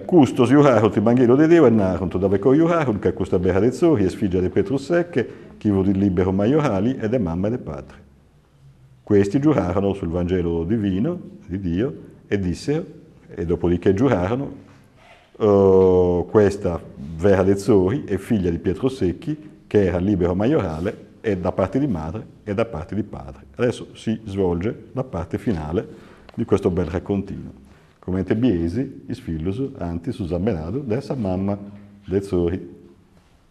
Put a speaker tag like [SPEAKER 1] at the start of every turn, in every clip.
[SPEAKER 1] custos iurarut il Vangelo di Dio e narunt, dove coiurarut, che custa bera de zori, e sfigia de Petrus secche, chi vudi libero maiorali e de mamma e de padre. Questi giurarono sul Vangelo divino, di Dio, e dissero, e dopodiché giurarono, questa vera de zori è figlia di Pietro Secchi, che era libero maiorale, e da parte di madre e da parte di padre. Adesso si svolge la parte finale di questo bel raccontino. Come te biesi, is fillus, anti, su zambenado, dessa mamma de zori,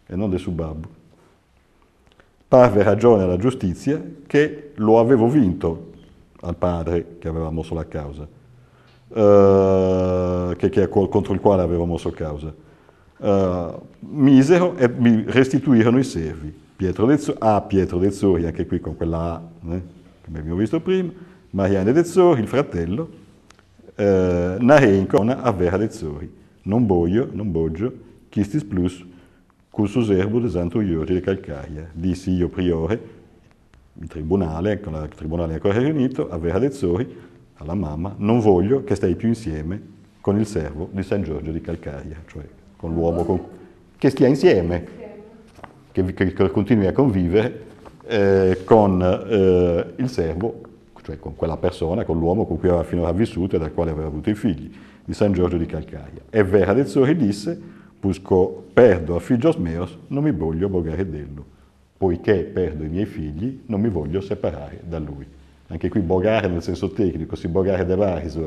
[SPEAKER 1] e non de su babbo. Parve ragione alla giustizia che lo avevo vinto al padre che aveva mosso la causa, contro il quale avevo mosso causa. Misero e mi restituirono i servi. Pietro de Zori, anche qui con quella A, che abbiamo visto prima, Marianne de Zori, il fratello, Nareinco, a Vera de Zori. Non boggio, chistis plus, cursus erbo de Santo Iorgi de Calcaia. Dissi io priore, in tribunale, con il tribunale ancora riunito, a Vera de Zori, alla mamma, non voglio che stai più insieme con il servo di San Giorgio di Calcaia, cioè con l'uomo che stia insieme, che continui a convivere con il servo, cioè con quella persona, con l'uomo con cui aveva finora vissuto e dal quale aveva avuto i figli, di San Giorgio di Calcaia. E Vera de Zori disse, pusco perdo a figlios meos, non mi voglio bogare dello, poiché perdo i miei figli, non mi voglio separare da lui. Anche qui bogare nel senso tecnico, si bogare de varis,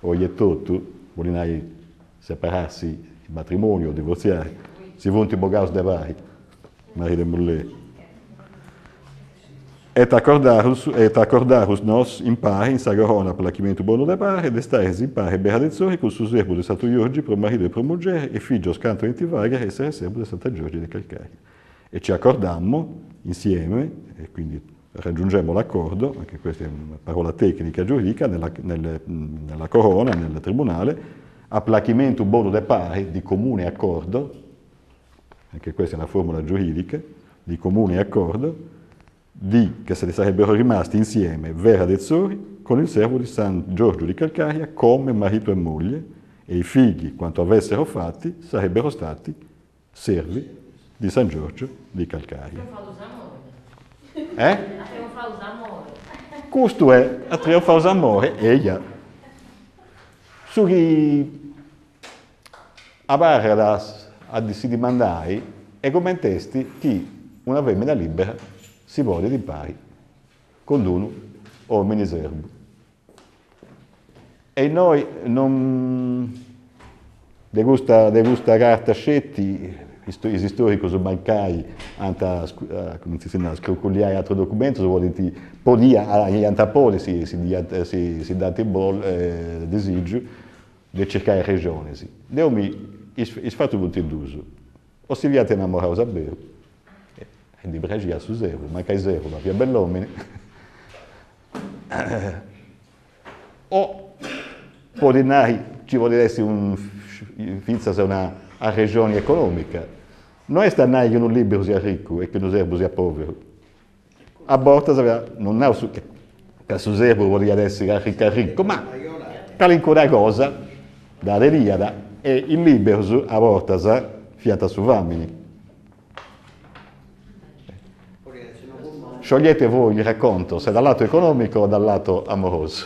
[SPEAKER 1] o iettotu, volinai separarsi il matrimonio, divorziare, si vunti bogaus de vari, Maria de Mulle. Et accordarus nos in pare in sagarona placimento bono de pare, ed estares in pare Bera de Zori, col suo servo de Santo Giorgi, pro marito e pro muggere, e figlios canto in tivager, essere servo de Santa Giorgi di Calcaia. E ci accordammo insieme, e quindi raggiungemmo l'accordo, anche questa è una parola tecnica giuridica, nella corona, nel tribunale, a placimento bono de pare, di comune accordo, anche questa è una formula giuridica, di comune accordo, che se ne sarebbero rimasti insieme Vera de Zori con il servo di San Giorgio di Calcaia come marito e moglie, e i figli, quanto avessero fatti, sarebbero stati servi di San Giorgio di Calcaia. A
[SPEAKER 2] trionfare d'amore.
[SPEAKER 1] Questo è a trionfare d'amore, ella. Su chi a barra si dimandai e commentesti che una femmina libera si vuole di pari con uno uomini serbo. E noi non de questa carta scetti, i storici bancai anta scroculiare altro documento, so volenti podia agli antapoli si date bol desigio di cercare regione. Deu mi is fatto tutti d'uso. O si viate innamorato a bere, e di bregia su zero, manca i zero, ma più bell'uomini. O può dinari, ci vuole essere una regione economica. Noi stiamo che un libero sia ricco e che un serbo sia povero. A volte non è che su serbo vuole essere ricco, ma per una cosa da deriada e il libero a volte fiata su uomini. Sciogliete voi il racconto, se dal lato economico o dal lato amoroso,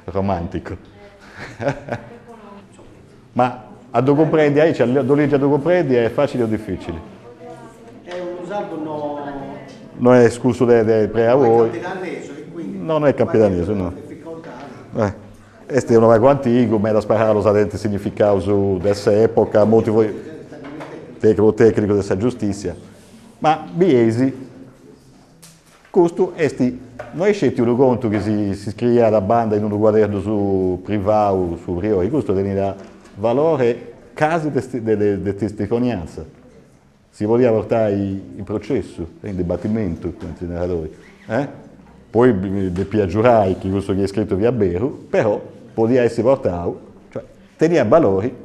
[SPEAKER 1] romantico. Ma a dove comprendi, è facile o difficile?
[SPEAKER 3] È un usato no...
[SPEAKER 1] Non è escluso dai pre a voi. No, non è capitaneso, no. Questo è un vago antico, ma da sparare los adenti significati dessa epoca, motivo tecnico della giustizia. Ma biesi, questo è noi scetti un conto che si scrive la banda in un guardo su privato, su Rio, questo dà valore casi di testimonianza. Si voleva portare in processo, in dibattimento con i generatori. Poi di piaggiurai che questo che è scritto via Beru, però poteva essere portato, cioè teneva valori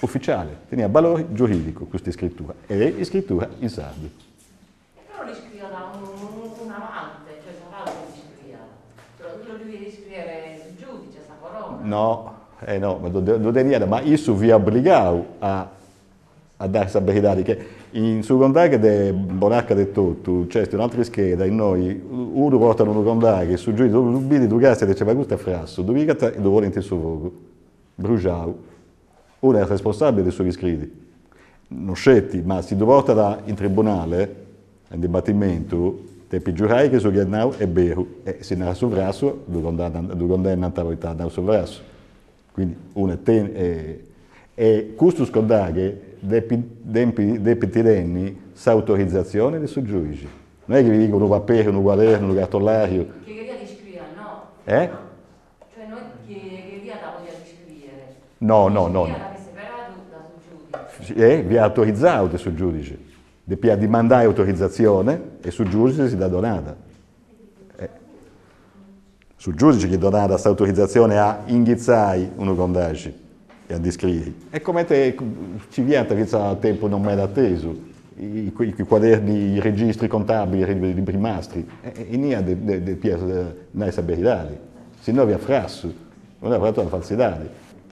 [SPEAKER 1] ufficiali, teneva valori giuridico questa scrittura, e è scrittura in sardo.
[SPEAKER 2] Però li scrive da un amante, cioè un altro li scrive, però lo devi riscrivere il giudice, sta parola.
[SPEAKER 1] No, No, ma isso vi obbligau a dare questa verità, che in su condaggio de bonacca de tutto, c'è un'altra scheda, in noi, uno porta un condaggio, su giù, due bidi, due gasti, diceva questo è frasso, due vigata e due volenti su fuoco, bruciau. Uno è responsabile dei suoi iscritti, non scetti, ma si doveva in tribunale, in dibattimento, te giurai che su Ghiannau è beru, e se ne era su vrasso, due condanna a tavorità, non su vrasso. Quindi uno e questo scondaghe dei petidenni s'autorizzazione del suo giudice. Non è che vi dicono un papere, un quaderno, un cartollario.
[SPEAKER 2] Che via di scrivere, no?
[SPEAKER 1] Eh?
[SPEAKER 2] Cioè non che via da voglia di scrivere.
[SPEAKER 1] No.
[SPEAKER 2] Via da separato da sul giudice.
[SPEAKER 1] Vi ha autorizzato il suo giudice. Di mandare autorizzazione e sul giudice si dà donata. Sul giudice che dona questa autorizzazione a inghizzare uno condaggio e a descrivere. È come te ci viene che a tempo non mai atteso, i quaderni, i registri contabili, i libri mastri, e non è di verità, se no vi ha frasso, non è fatto una falsità,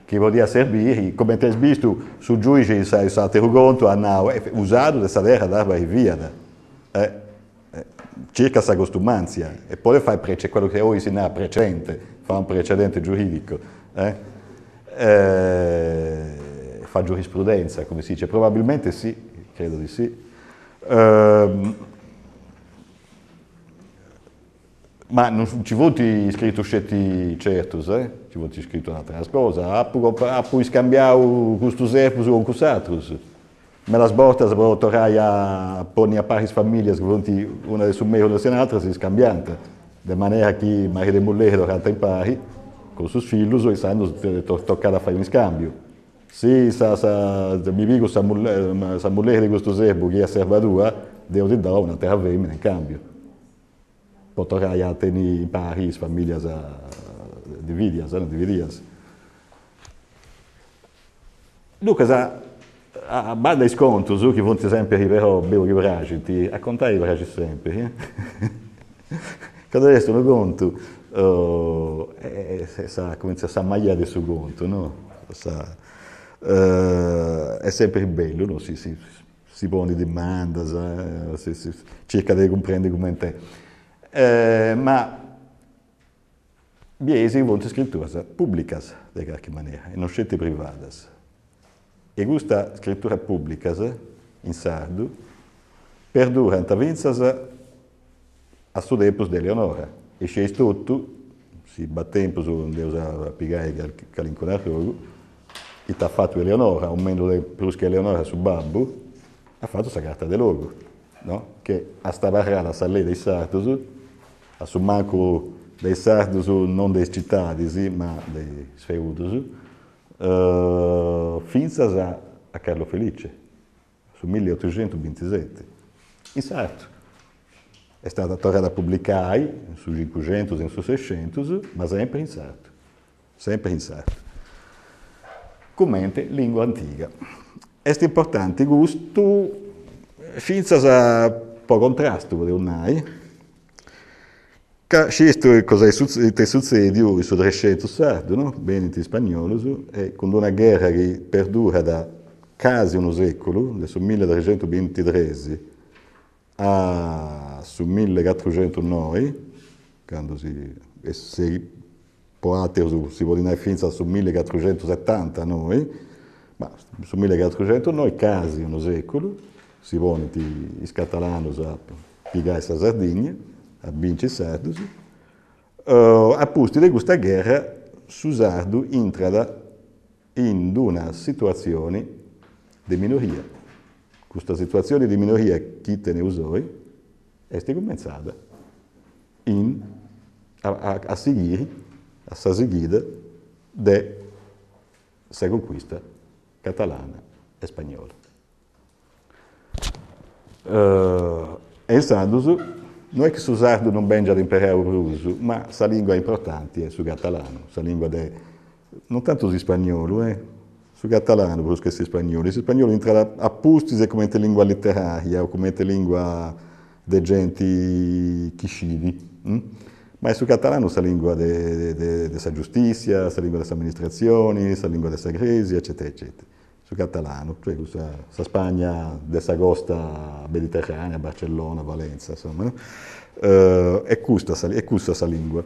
[SPEAKER 1] che vuol dire servire, come te hai visto, sul giudice si è tenuto conto, hanno usato questa terra d'arba e via. Circa questa costumanza e poi fai quello che oggi si ha precedente, fa un precedente giuridico, fa giurisprudenza, come si dice, probabilmente sì, credo di sì. Ma non ci vuoi scritto scetti certos, ci vuoi scritto un'altra cosa, ha poi scambiato questo serpus con quest'altro. Me la sborta se può tornare a porre a pari famiglie, che una delle summe e l'altra si scambianta, di maniera che magari le mulle tornano in pari, con i suoi figli, e sanno toccare a fare un scambio. Se mi dico questa mulle di questo serbo che è servatura, devo ti dare una terra femmina in cambio. Può tornare a tenere in pari le famiglie divididas. Dunque, a banda di sconto, su che vonti sempre arriverò, bevo che bracci, a contare i bracci sempre. Quando adesso lo conto, comincia a maglia del suo conto, no? È sempre bello, no? Si pone domande, si cerca di comprendere come è. Ma biesi vonti scritture pubblicas, di qualche maniera, e non scelte privadas. E questa scrittura pubblica in sardo perdura in vinzas a suo tempo di Eleonora. E c'è tutto, si battempo su Deus piegare calinconarrogo, e ha fatto Eleonora, un meno più che Eleonora su babbo, ha fatto questa carta di logo, no? Che a sta barrata sa lei dei sardos, a su manco dei sardos non dei cittadi, sì, ma dei sfeudos, finzas a Carlo Felice, su 1827. In sarto. È stata tornata a pubblicare su 500 e su 600, ma sempre in sarto. Sempre in sarto. Commente lingua antica. È importante gusto, finzas a po' contrasto, volevo dire. Questo cosa succede in su 300 sardo, no? Bene in spagnolo, e con una guerra che perdura da quasi un secolo, adesso 1323 a su 1409, quando si può si vuole andare fino a su 1470 noi, ma su 1409 quasi un secolo, si vuole i catalani a piegare questa Sardegna, a vincere i sardi, a posti di questa guerra, su sardo entra in una situazione di minoria. Questa situazione di minoria che te ne usoi è cominciata a seguire, a seguire della conquista catalana e spagnola. E il sardo non è che su sardo non venga l'impero russo, ma la lingua importante è su catalano, la lingua non tanto su spagnolo, su catalano più che su spagnolo. Il spagnolo entra a posti come lingua letteraria o come lingua dei genti chiscidi, Ma è su catalano la lingua della giustizia, la lingua delle amministrazioni, la lingua della crisi, eccetera, eccetera. Su catalano, cioè questa Spagna della costa mediterranea, Barcellona, Valenza, insomma, no? È questa lingua.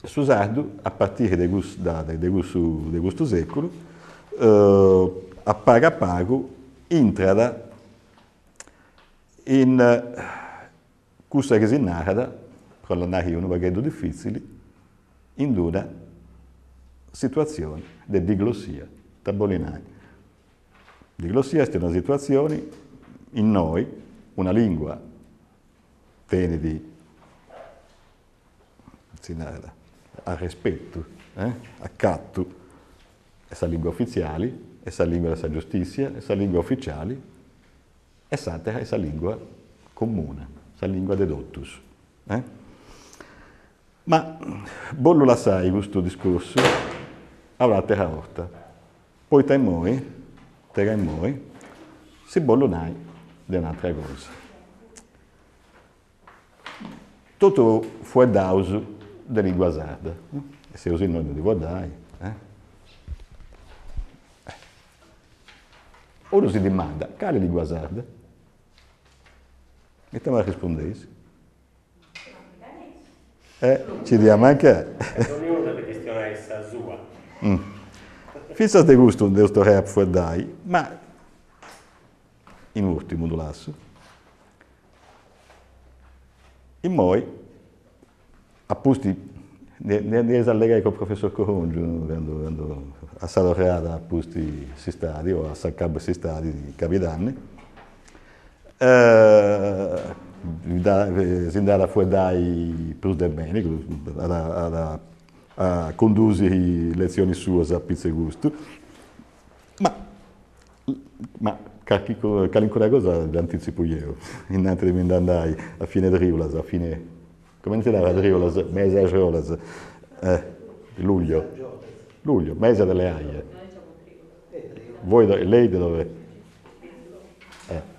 [SPEAKER 1] Su sardu, a partire da questo secolo, a pago, entrada in questa che si narra, con la narrazione un po' difficile, in una situazione di diglossia, tabolinare. Diglossia è una situazione in noi, una lingua tenere a rispetto, accatto, questa lingua ufficiale, questa lingua della giustizia, questa lingua ufficiale, e satira questa lingua comune, questa lingua de totus. Ma bollo la sai questo discorso, avrà terra orta. Poi te moi, si bollo nai di un'altra cosa. Tutto fu dauso di lingua sarda. E se così noi non li guardai. Uno si domanda, quale lingua sarda? E te mi rispondesi. Ci diamo anche.
[SPEAKER 3] Ognuno deve gestionare la sua.
[SPEAKER 1] Fissa di gusto di questo rap fu dai, ma in ultimo do lasso. In moi, appusti, ne esallerei con il professor Corongio, quando a Salorreada appusti si stadi, o a Saccab si stadi di Capidanni. Si andava fuori dai più del bene, a condurre lezioni sue a pizza e gusto, ma qualche cosa l'anticipo io, innanzi di andare a fine Driolas, a fine, come si chiama Driolas? Mese a Driolas, luglio, mese delle aie. Lei da dove?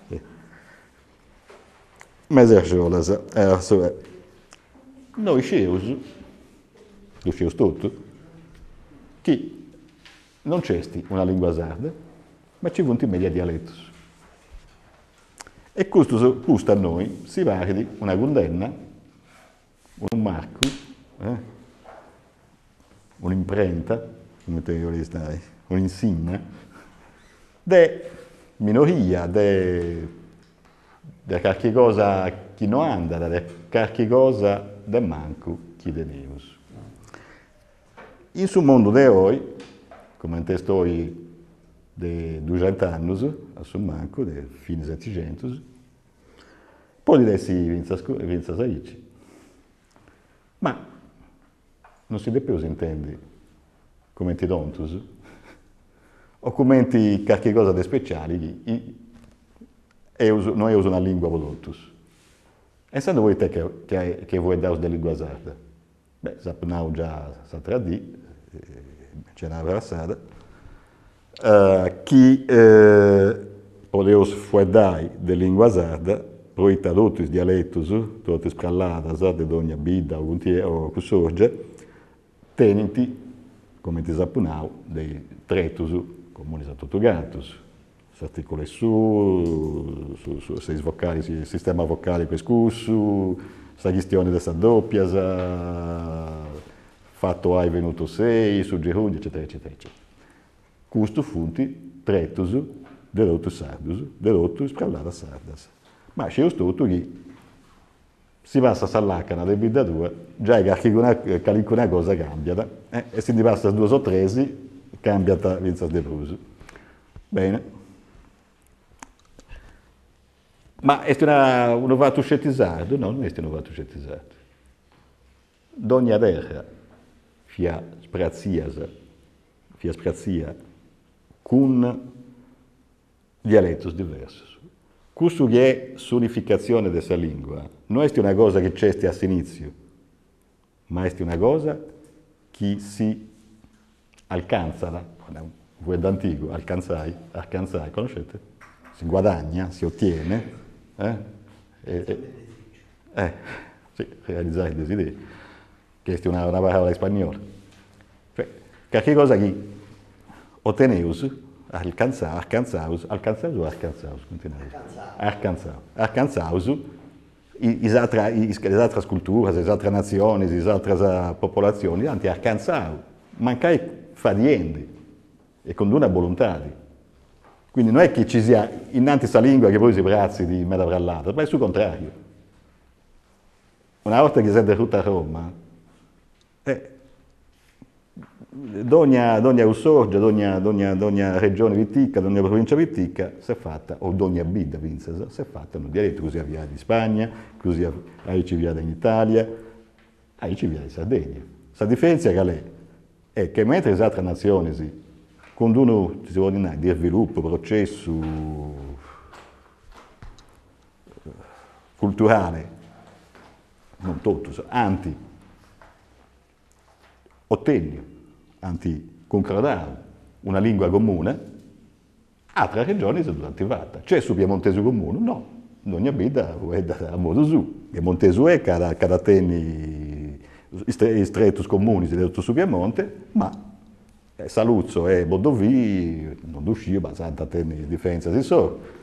[SPEAKER 1] Sì. Mese a Driolas, noi sceus tutto, che non c'è una lingua sarda, ma ci vuole media dialettos. E questo a noi si parla una condanna, un marco, un'imprenta, come te vuoi stare, un'insignia, di minoria, di qualche cosa che non anda, di qualche cosa di manco chi tenemus. In su mondo di oggi, come sto di 200 anni, a su manco, di fine 700, poi di essi vinza saici. Ma non si deve più intendere come ti dontus, o come ti qualche cosa di speciale non è una lingua volontus. E se voi te che vuoi dare della lingua sarda? Beh, sappiamo già satradì, c'è una versata, chi voleva fuori della lingua sarda, proita tutti i dialetti, tutte le sprallate, di ogni bida o che sorge, tenenti, come ti sappiamo, dei tretus comuni a tutto gattus, s'articoli sei vocali, il sistema vocale pescusso, la questione della doppia, fatto A è venuto 6, su gerundio, eccetera, eccetera, eccetera. Questo funti tretus dell'otto sardus, dell'otto sprallata sardas. Ma c'è tutto che si passa a Sallacana del Biddatura, già qualcuna cosa cambia, e se ne passa 2 o 3, cambia vinza de Bruso. Bene. Ma è un vato scettizzato? No, non è un vato scettizzato. D'ogni terra fia sprazia con dialettos diversi. Questo che è l'unificazione di questa lingua non è una cosa che c'è all'inizio, ma è una cosa che si alcanza, voi d'antico, alcanzai, conoscete? Si guadagna, si ottiene, Sì, realizzare il desiderio. Questa è una parola spagnola. Cioè, che cosa che otteneus, alcanzaus, le altre culture, le altre nazioni, le altre popolazioni, anti alcanzau, mancai fadiende e con una volontà. Quindi non è che ci sia innanzi questa lingua che poi si brazzi di meta brallata, ma è sul contrario. Una volta che si è derrota a Roma, ogni ussorgia, ogni regione vitica, ogni provincia vitica si è fatta, o ogni bida si è fatta un dialetto, così via di Spagna, così ci via in Italia, ci via in Sardegna. La differenza è che mentre le altre nazioni, quando uno si vuole dire di sviluppo, processo culturale, non tutto, anti-concordare una lingua comune, altre regioni sono attivate. C'è su piemontese comune? No, non abita a modo su. Piemontese è cada tenni stretti comuni su Piemonte, ma Saluzzo e Bodovì non uscì, ma tanta tenni differenza si sono.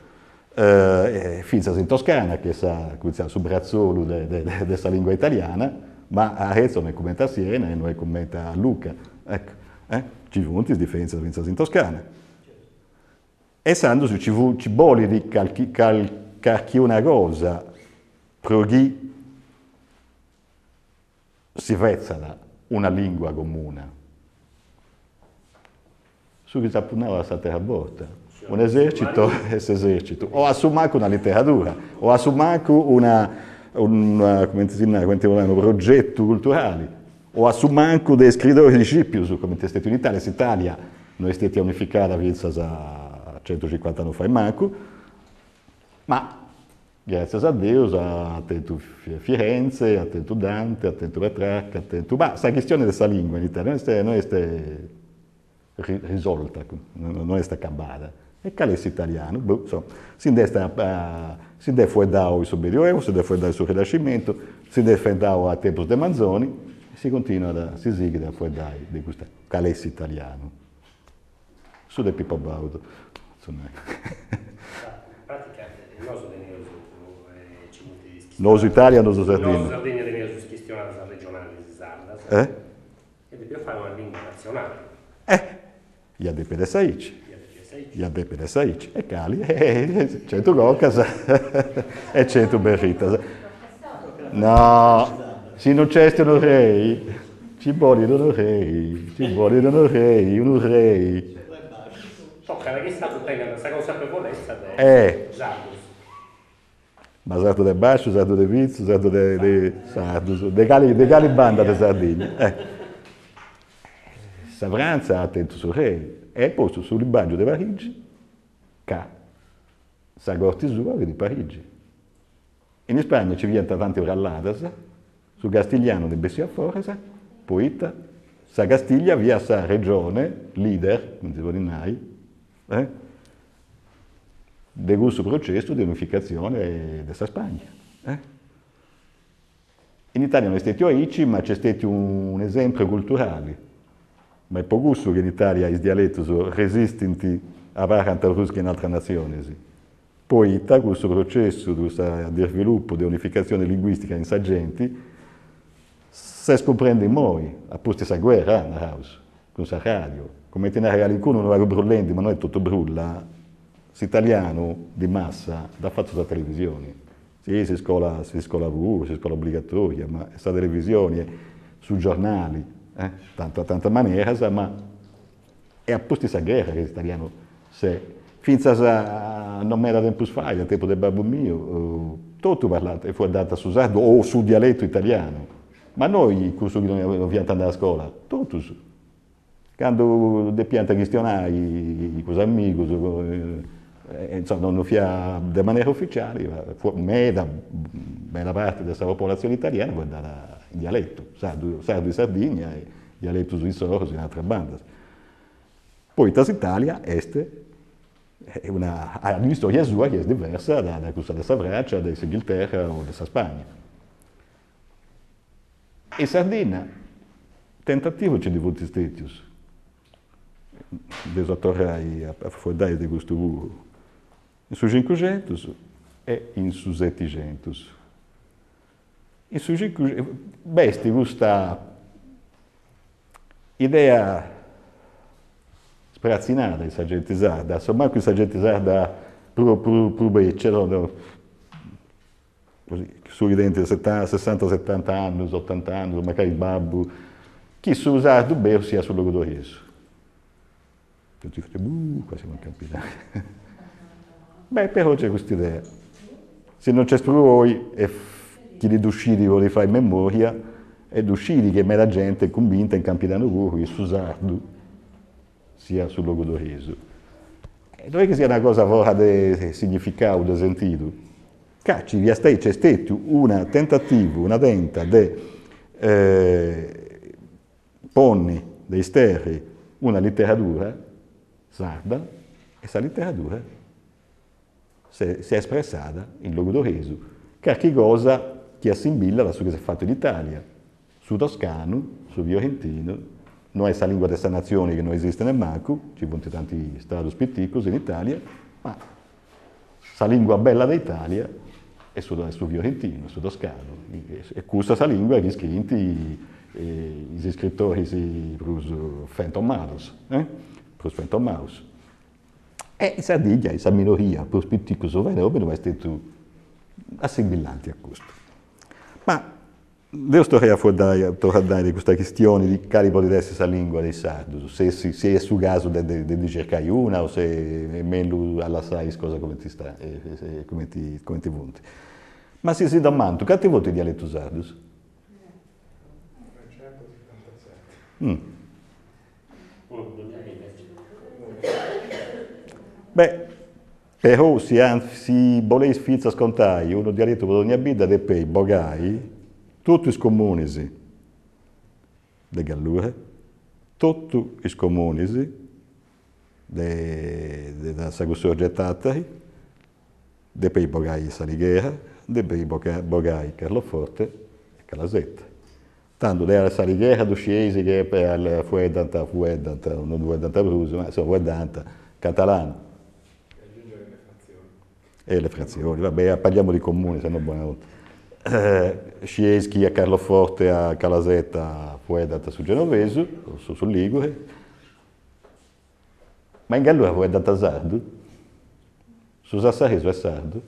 [SPEAKER 1] Finza in Toscana, che sa sul brazzolo della lingua italiana, ma a Arezzo non è come a Siena e non è come a Lucca. Ecco, ci sono differenze in Toscana. E sanno ci vuole di calchi una cosa, per chi si vezza una lingua comune. Su che si appunava la terra borta. Un esercito e si esercito. O assumanco una letteratura, o assumanco un progetto culturale, o assumanco dei scrittori di Scipius, come è stato in Italia. L'Italia non è stata unificata a 150 anni fa in manco, ma grazie a Dio ha attento Firenze, ha attento Dante, ha attento Petrarca, ma la questione della lingua in Italia non è risolta, non è acabata. E calesse italiano, si deve fuedare sul Medioevo, si deve fuedare sul Rinascimento, si deve fuedare a tempo dei Manzoni, e si continua si sigla a fuedare di questo calesse italiano. Su del Pippo Baudo.
[SPEAKER 3] In pratica, il nostro tenevo ci molti
[SPEAKER 1] Noso Italia, Noso Sardegna.
[SPEAKER 3] Il nostro Sardegna tenevo su questioni regionali di Sarda. E dobbiamo fare una lingua nazionale.
[SPEAKER 1] Gli addetti dei Saici. Gli addetti dei Saici. E Cali, 100 Gocas e 100 Berritas. No, se non c'è un re, ci vogliono un re.
[SPEAKER 3] Tocca che sta tutta questa consapevolezza di Sardus.
[SPEAKER 1] Ma Sardo del Bascio, Sardo del Vizio, Sardo dei Sardus, dei cali banda di Sardegna. Savranza ha attento sul re. E poi sul Libaggio di Parigi, che sa corti sua di Parigi. In Spagna ci viene tante bralladas, su Castigliano di Bessia Foresa, poeta, sa Castiglia via sa regione, leader, non si vuole mai, di questo processo di unificazione della Spagna. In Italia non è stato aici, ma c'è stato un esempio culturale. Ma è per questo che in Italia i dialetti sono resistenti a variante rusche in altre nazioni. Poi, da questo processo di sviluppo, di unificazione linguistica in sagenti, si scomprende in noi, a posti questa guerra, con questa radio. Come in realtà qualcuno non è brullente, ma non è tutto brulla, l'italiano di massa l'ha fatto sulla televisione. Sì, si scuola pure, si scuola obbligatoria, ma questa televisione, sui giornali, tanta maniera, ma è a posti questa guerra che l'italiano finza non era tempo fa, al tempo del babbo mio, tutto parlato e fu andato su sardo o sul dialetto italiano, ma noi, questo che non abbiamo andare a scuola, tutto su. Quando le piante questionari con gli amici, insomma, non fia di maniera ufficiale, me da bella parte della popolazione italiana può andare in dialetto, sardo di Sardegna e dialetto svizzero in altre bande. Poi in Italia, est, ha una storia sua che è diversa da questa della Francia, dell'Inghilterra o della Spagna. E Sardegna, tentativo c'è di molti stati. Desotorrai a fondare di questo in su 500 e in su 700. In su 500, besti questa idea sprazzinata di gente sarda, insomma questa gente sarda più beccia, così, sui denti 60-70 anni, 80 anni, magari il babbo, chi si usa più bene sia sul luogo d'origine. Tutti fanno, qua siamo in campionati. Beh, però c'è questa idea. Se non c'è più voi, e chi di usciti vuole fare in memoria, è usciti che la gente è convinta in campionato voi, su sardo, sia sul luogo d'origine. E non è che sia una cosa fuori di significato, di sentito. Cacci, c'è stato un tentativo, una tenta di ponni, dei sterri, una letteratura sarda, e questa letteratura si è espressata in luogo d'origine, qualche cosa che assimila a ciò che si è fatto in Italia, su toscano, su fiorentino. Non è questa lingua di questa nazione che non esiste nel manco, ci sono tanti stati spitticos in Italia, ma questa lingua bella d'Italia è su fiorentino, su toscano. E questa lingua che scritti i scrittori per Phantom Mouse. Phantom Mouse. E in Sardegna, questa minoria, per spitticos o venere, non è stato assimilanti a questo. Ma devo tornare di questa questione di quale potrebbe essere la lingua dei sardi, se è su caso di cercare una o se è meglio alla sai cosa come ti sta, come ti punti. Ma se si domanda, quanti voti dialetto sardo?
[SPEAKER 3] 377.
[SPEAKER 1] Beh, però se volete fare scontare uno dialetto per ogni vita, e poi bogai, tutti i comuni di Gallure, tutti i comuni della Sagussorgia Tattari, e poi bogai Salighera, e poi bogai Carloforte e Calasetta. Tanto della Salighera, due sciesi che per Fuedanta, non Fuedanta Bruso, ma insomma Fuedanta, catalano. E le frazioni, vabbè, parliamo di comuni, se no buonanotte. Scieschi a Carloforte, a Calasetta, Fuedanta su Genovese, su Ligure. Ma in Gallura Fuedanta sardo? Su Sassareso è sardo?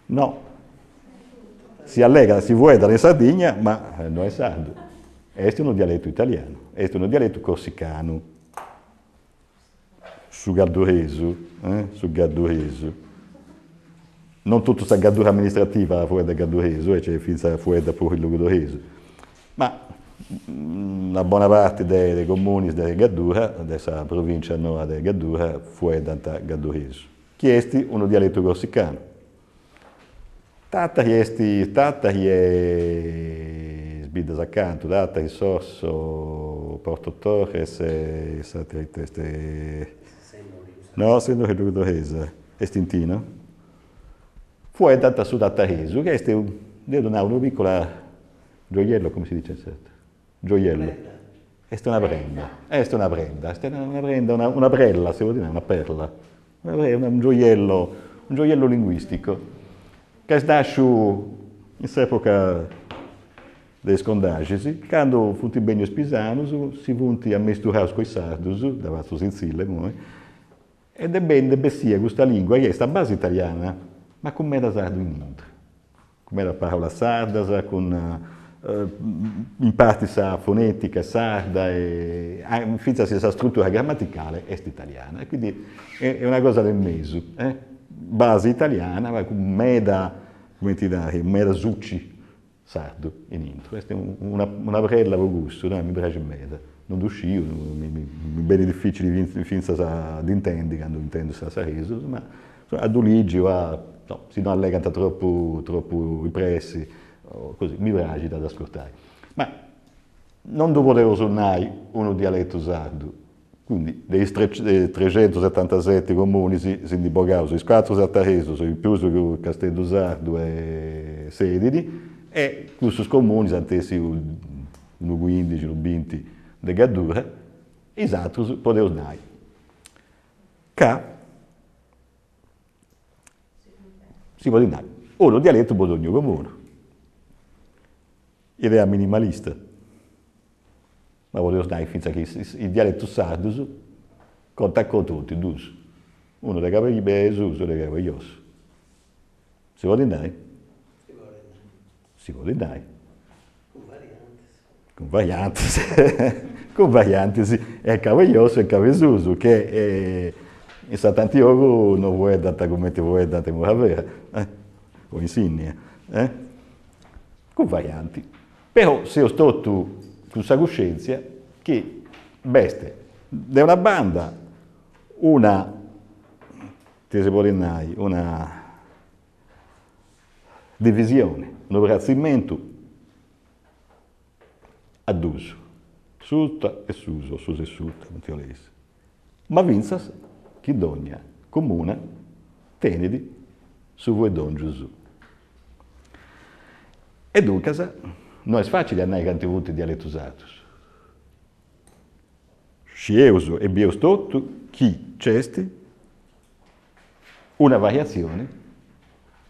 [SPEAKER 1] No. Si allega, si Fueda in Sardegna, ma non è sardo. È uno dialetto italiano, è uno dialetto corsicano. Su Gadduresu, non tutta questa gaddura amministrativa fuori da Gadduresu, c'è finza fuori da pure il luogo d'Oresu, ma una buona parte dei comuni della Gaddura, della provincia nord della Gaddura, fuori da Gadduresu. Chiesti uno dialetto corsicano. Tattari è sbidas accanto, Tattari, Sorso, Porto Torres, no, se non è il Dorese, è Stintino. Fu andata su Tattaresu, che è una piccola gioiello, come si dice? Gioiello. È una prenda, una prella, se vuol dire, una perla. Un gioiello linguistico, che è nasce in quest'epoca dei scondagisi, quando fu bene spisano, si punti a misturare con i sardus, davanti in Sile, ed è bene bessia questa lingua che è sta base italiana, ma con mera sardo in intro. Con mera parola sarda, con in parte sa fonetica sarda, e finza sia sa struttura grammaticale est italiana. E quindi è una cosa del meso, base italiana, ma con mera, come ti dare, mera zucci sardo in intro. Questa è una brella per gusto, no? Mi piace meda. Non uscivo, mi bene difficile di intendi quando intendo Sassareso, ma ad Uligio si non allegano troppo i pressi, così mi piace da ascoltare. Ma non volevo suonare uno dialetto sardo, Quindi, dei 377 comuni si indibogano sui 4 attaresi, in più su Castello Sardo e Sedini, e questi comuni sono stessi un 15, un 20 di Gaddura, e gli altri potevano andare. Ca si può andare. Uno dialetto può ogni comune. Idea minimalista. Ma volevo andare fino a che il dialetto sardo conta con tutti, due. Uno da capelli bei, uno da capelli osso. Si vuole andare? Si vuole andare. Con varianti. Con varianti, sì. È cavaglioso e cavaglioso, che in Sant'Antioco non vuoi andare come ti vuoi andare in Muravera, o in Signia. Con varianti. Però se io sto tu questa coscienza che beste da una banda una divisione, un abbracciamento ad uso, sulta e suso, suso e sulta, ma vinzas chi dogna comuna tenedi su voi don Gesù. E dunque non è facile andare canti avuti dialetto usato. Scieuso e biostotto chi cesti una variazione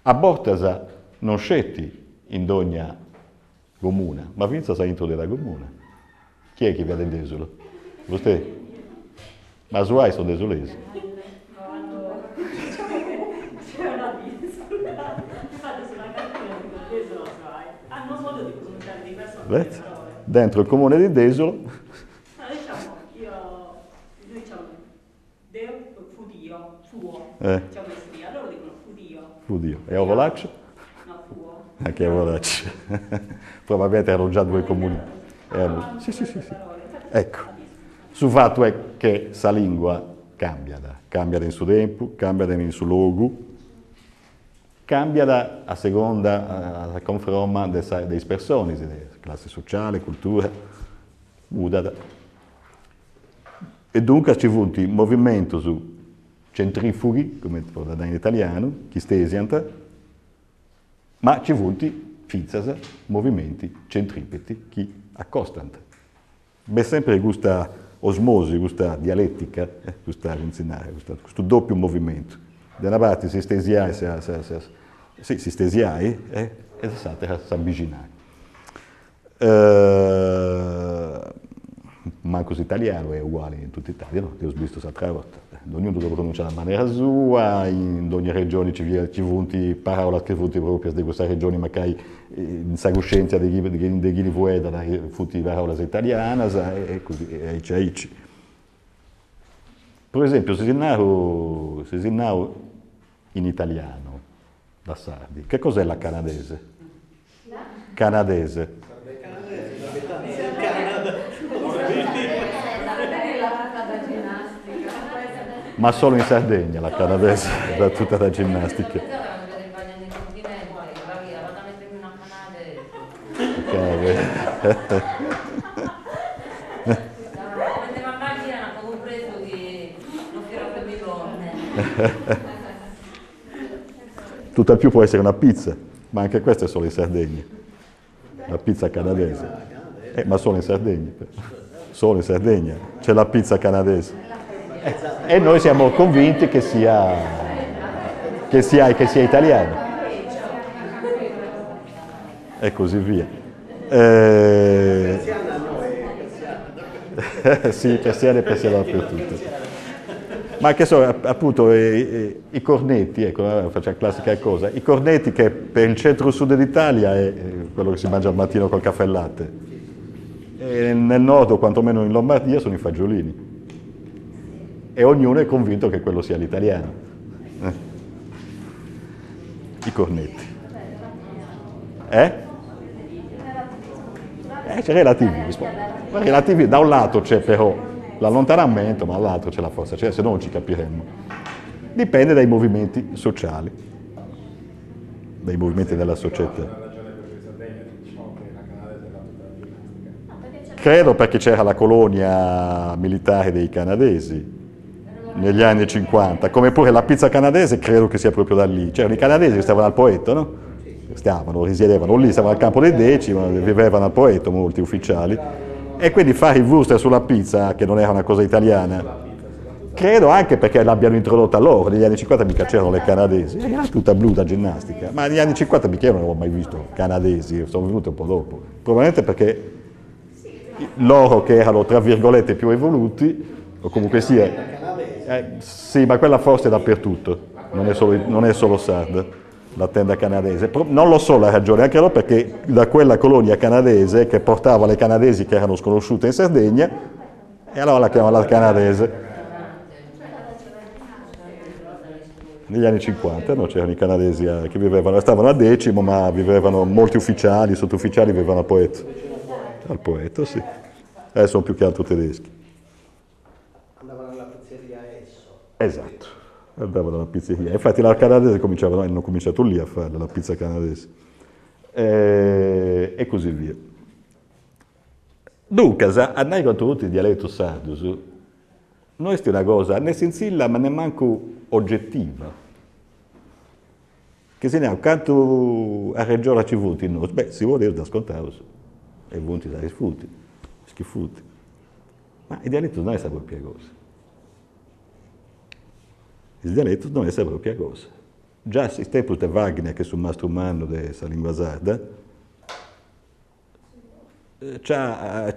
[SPEAKER 1] a bortasa non scetti in ogni comuna, ma vinza sa intro della comuna. Chi è che vede desolo? Vostè? Ma suoi sono desolesi. Dentro il comune di Desolo.
[SPEAKER 2] Diciamo, noi diciamo Deo fu Dio, suo, diciamo così, loro dicono fu Dio.
[SPEAKER 1] Fu Dio. E Ovolaccio?
[SPEAKER 2] No, fuo.
[SPEAKER 1] Anche Ovolaccio. Probabilmente erano già due comuni. Sì. Ecco, sul fatto è che questa lingua cambia nel suo tempo, cambia nel suo luogo, cambia a seconda, a confronto delle persone, classe sociale, cultura, muda. E dunque ci fu un movimento su centrifughi, come si può dire in italiano, chi stesianta, ma ci fu fizzas movimenti centripeti, chi accostano. Beh, sempre questa osmosi, questa dialettica, questo doppio movimento. Da una parte si stesiai, e dall'altra si avvicinai. Manco l'italiano è uguale in tutta Italia, no? Io ho visto l'altra volta. Ognuno deve pronunciare alla maniera sua, in ogni regione ci sono parole scritte proprio di questa regione, magari in sa coscienza di chi li vuole, futti parole italiane, e così, e per esempio, se si narra in italiano, da sardi, che cos'è la canadese? Canadese. Ma solo in Sardegna la canadese, da tutta la ginnastica. Tutt'al più può essere una pizza, ma anche questa è solo in Sardegna. La pizza canadese. Ma solo in Sardegna. Solo in Sardegna c'è la pizza canadese. E noi siamo convinti che sia italiano. E così via. Sì, persiana dappertutto. Ma che so, appunto, i cornetti, ecco, facciamo la classica cosa, i cornetti che per il centro-sud d'Italia è quello che si mangia al mattino col caffè e latte, e nel nord, o quantomeno in Lombardia, sono i fagiolini. E ognuno è convinto che quello sia l'italiano. I cornetti. C'è relativismo. Ma relativismo, da un lato c'è però l'allontanamento, ma dall'altro c'è la forza, cioè, se no non ci capiremmo. Dipende dai movimenti sociali, dai movimenti della società. Credo perché c'era la colonia militare dei canadesi negli anni 50, come pure la pizza canadese credo che sia proprio da lì. C'erano i canadesi che stavano al Poetto, no? Risiedevano lì, stavano al campo dei Decimi, vivevano al Poetto, molti ufficiali, e quindi fare i wurstel sulla pizza, che non era una cosa italiana, credo anche perché l'abbiano introdotta loro. Negli anni 50 mica c'erano le canadesi, era tutta blu da ginnastica, ma negli anni 50 mica io non avevo mai visto canadesi, sono venuti un po' dopo, probabilmente perché loro che erano tra virgolette più evoluti, o comunque sia, sì, ma quella forse è dappertutto, non è solo sarda, la tenda canadese. Non lo so la ragione, anche no, perché da quella colonia canadese che portava le canadesi che erano sconosciute in Sardegna, e allora la chiamavano la canadese. Negli anni 50 no, c'erano i canadesi che vivevano, stavano a Decimo, ma vivevano molti ufficiali, sottufficiali vivevano al Poetto. Al Poetto, sì. Sono più che altro tedeschi.
[SPEAKER 4] Andavano alla pizzeria Esso.
[SPEAKER 1] Esatto, andavano alla pizzeria. Infatti la canadese hanno cominciato lì a fare la pizza canadese. E così via. Dunque, a noi contenuti di dialetto sardo, non è una cosa né sensilla, ma neanche oggettiva. Che se ne ha, quanto a regione ci vuti in noi? Beh, si vuole da scontato, e vuti da schifuti. Ma il dialetto non è proprio cosa. Il dialetto non è proprio cosa. Già il tempo di Wagner, che è sul mastro umano della lingua sarda, ci ha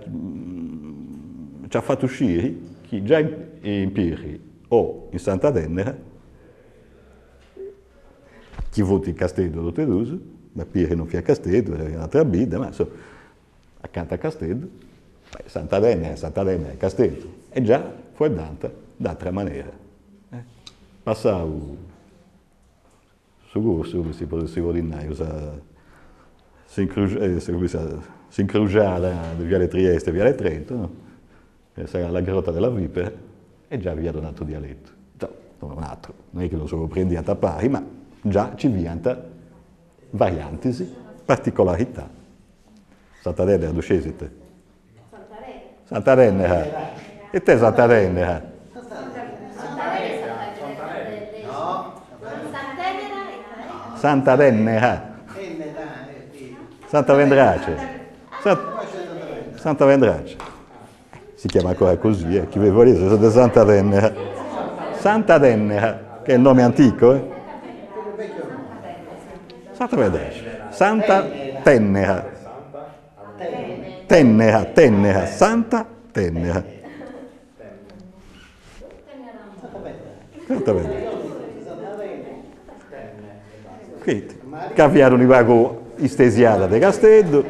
[SPEAKER 1] fatto uscire che già in Pirri o in Santa Dennera, chi voti in Castello lo teduso, ma Pirri non fa Castello, è un'altra bida, ma insomma, accanto a Castello, Santa Dennera è Castello, e già fu andata d'altra maniera. Passavo su corso, come si può dire, si incrociava di Viale Trieste e Viale Trento, no? Sarà la grotta della Vipera, e già vi ha donato dialetto. Non è che lo so prendi a tappare, ma già ci vianta variantisi, particolarità. Santa Dennera, dove scesi te? Santa Dennera. E te Santa Dennera? Santa Dennera. Santa Vendrace. Santa Vendrace. Si chiama ancora così, chi vuole dire, Santa Dennera. Santa Dennera, che è il nome antico, Santa Vendrace. Santa Tennera. Tennera, Santa Tennera. Santa Vendrace. Cambiarono i vago istesiata de Castello,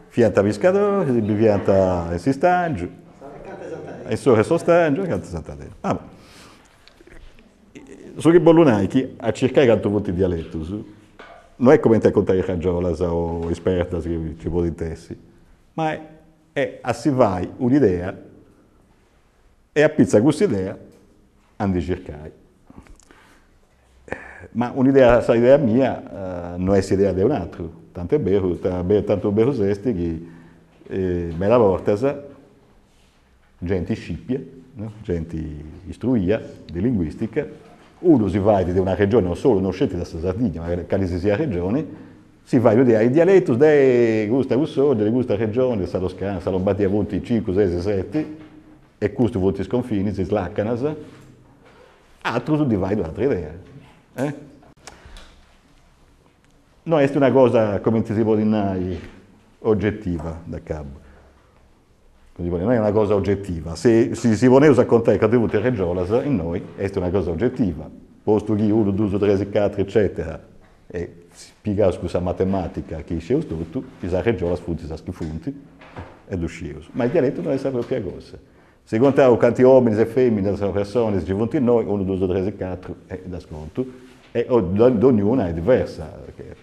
[SPEAKER 1] fianta Viscadore, fianta in Sistangio, e sore Sostangio, e canta Sant'Adena. Su che bollunai, chi a cercare quanto voti dialetto, non è come te contare ragiolas o espertas che ci vuole intessi, ma è a si vai un'idea e a pizza questa idea andi a cercare. Ma un'idea, idea mia, non è idea di un altro, tanto è vero sesti che bella volta gente scippia, no? Gente istruita di linguistica, uno si va di una regione, non solo, non scelti da Sardegna, ma che sia regione, si va a vedere i dialetti di questa regione, sa Toscana, sa Lombardia, voti 5, 6, 7, e questo voti sconfini, si slaccano, altro si divide un'altra idea. Non è una cosa, come si può dire, oggettiva da capo. Non è una cosa oggettiva. Se si vuole raccontare che tutte le regioni in noi, è una cosa oggettiva. Posto che 1, 2, 3, 4, eccetera, e spiegare questa matematica che c'è tutto, le regioni sono schifunti e uscire. Ma il dialetto non è proprio cosa. Se contiamo quanti uomini e femmine sono persone che ci in noi, 1, 2, 3, 4, è da sconto. E ognuna è diversa, perché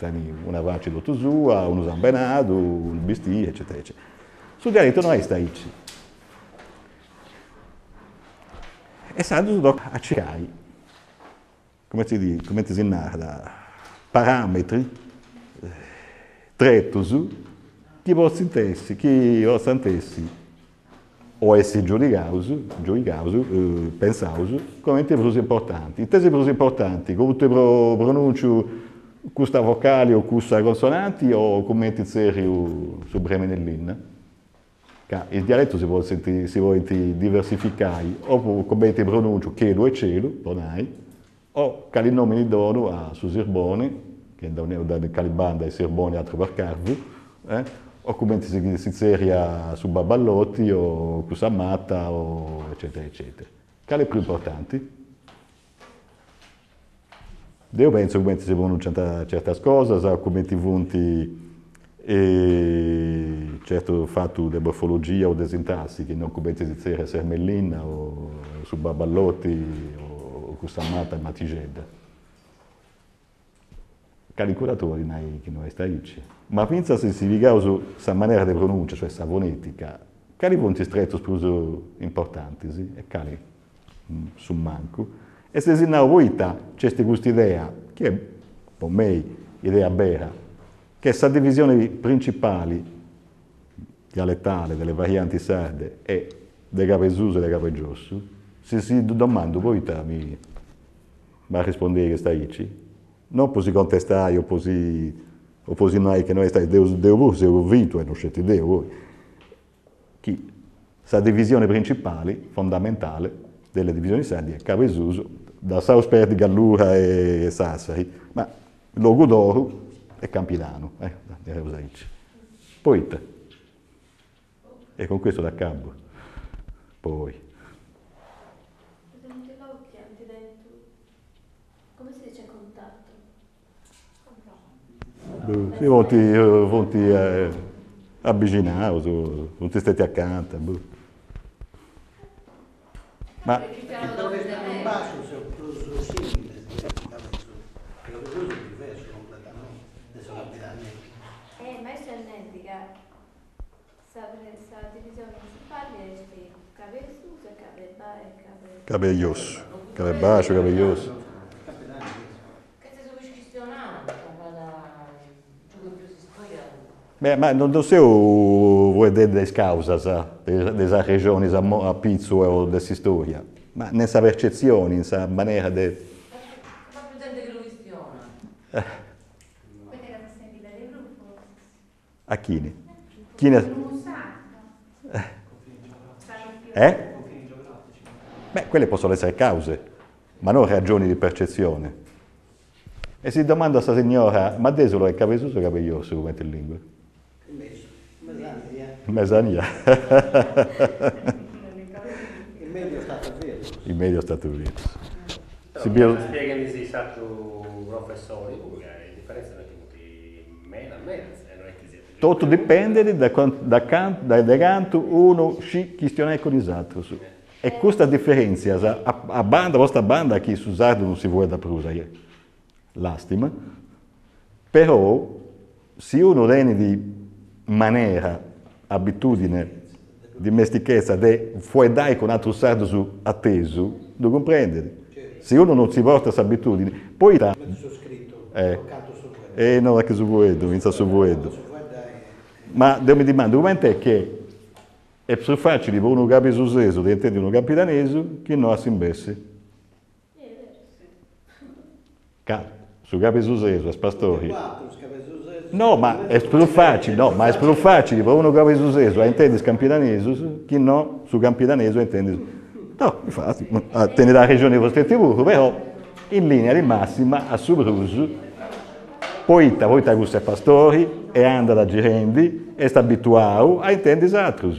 [SPEAKER 1] una voce d'otto sua, uno zambenato, un bistì, eccetera, eccetera. Sul dialetto non è staici. E sanno a cercare, come si narra, parametri, trettos, chi vostintessi, chi ostantessi, o essi giudicausu, pensausu, come te prus importanti. Tesi prus importanti, come te pronuncio questa vocale o questa consonanti o come ti serio su bremenellin. Il dialetto si vuole diversificare, o come ti pronuncio chiedo e cielo, donai, o che il nome di dono a su Sirbone, che da Calibanda e Sirbone altro per Carvu, o come si seria su Baballotti o Cusamata, o eccetera, eccetera. Quali più importanti? Io penso come si pronunciano certe cose, come ti vunti certo fatto di morfologia o di sintassi, che non come si seria Sermellina o su Baballotti o Cusamata e Matigedda. Calcolatori che non sta ricci. Ma pensa se si vigava su questa maniera di pronuncia, cioè questa fonetica, quali punti stretti più importanti, sì? E quali su manco. E se si innauita c'è questa idea, che è per me idea vera, che questa divisione principale dialettale delle varianti sarde è de Capezuso e de Capeggiossu, se si domanda voi mi va a rispondere che sta ricci. Non posso contestare o posso noi che noi stai Deo voi, se ho vinto e non scegliete Deo voi. Chi? Sa divisione principale, fondamentale, delle divisioni sarde è Capezuso, da Sausper di Gallura e Sassari, ma Logo d'Oro è Campidano, Poi te. E con questo da cabo. Poi. Si vonti avvicinare, non ti stai accanto. Ma
[SPEAKER 4] un bacio più simile, perché è diverso completamente, adesso capitano.
[SPEAKER 5] Maestro Annetica, sa divisione principale è Capezuso e
[SPEAKER 1] Capeglioso, Capebacio, Capeglioso. Beh, ma non so voi delle cause delle regioni a Pizzo o della storia, ma nella percezione, nella maniera di...
[SPEAKER 6] Ma presente che lo questiona?
[SPEAKER 5] Quella era sentita del gruppo.
[SPEAKER 1] A chi? Chi ne... Beh, quelle possono essere cause, ma non ragioni di percezione. E si domanda a questa signora, ma Desolo è Capezuso o Capeglioso come in lingua? Mesania.
[SPEAKER 4] Il medio è stato vero.
[SPEAKER 1] Il medio è stato vero.
[SPEAKER 3] Spiegami se stato professore, le differenze sono tenuti meno, non è che siete.
[SPEAKER 1] Tutto dipende da quanto uno si questiona con gli altri. E questa differenza, a banda, vostra banda, che su Sardo non si vuole da prusare, l'astima, però se uno tiene di maniera, abitudine, dimestichezza, fuori dare con altro sardo su atteso, lo comprendete. Se uno non si porta questa abitudine, poi da... no, è che su Vuedo, inizia su Vuedo. Ma io mi domando, come è che è più facile per uno capesuseso di intendere uno capitaneso che non a Simbesse? Su capesuseso, a Spastori. No, ma è più facile, per uno capesuseso a intendere campitaneso che no su campitaneso a intendere... No, infatti, tenere la regione di Vostrettiburgo, però in linea di massima a Subruso, poi gusta pastori e anda da girendi e sta abituato a intendere esatto.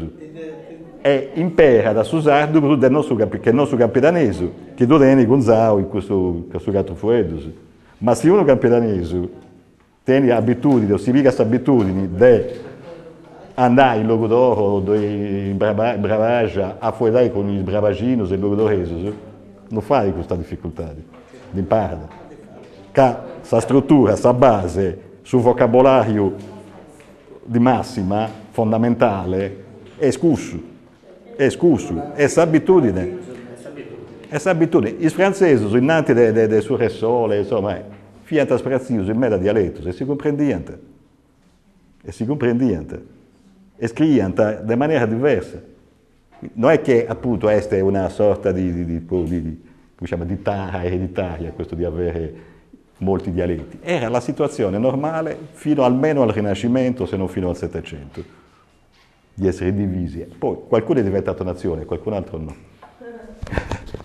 [SPEAKER 1] E impara da Susardo che non su capitaneso, che doveni Gonzalo in questo gatto fuedo. Ma se uno capitaneso tiene abitudini, o si viga queste abitudini di andare in Logo d'Oro, in Bravagia, a fuori con i bravaginos e i logodoresos, non fai questa difficoltà di imparare. Che questa struttura, questa base, sul vocabolario di massima, fondamentale, è scusso, è questa abitudine. I francesi sono innanzi delle sue sole, insomma, fiat sprazioso in mezzo dialetto, se si comprendiate. e si comprendiano, e scrivono di maniera diversa. Non è che appunto questa è una sorta di tara ereditaria, questo di avere molti dialetti. Era la situazione normale fino almeno al Rinascimento, se non fino al Settecento, di essere divisi. Poi qualcuno è diventato nazione, qualcun altro no.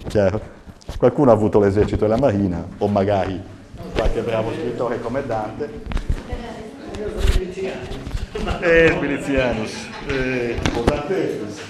[SPEAKER 1] Chiaro? Qualcuno ha avuto l'esercito e la marina, o magari qualche bravo scrittore come Dante.
[SPEAKER 4] Io sono siliziano.
[SPEAKER 1] Sbilizianus. Danteus.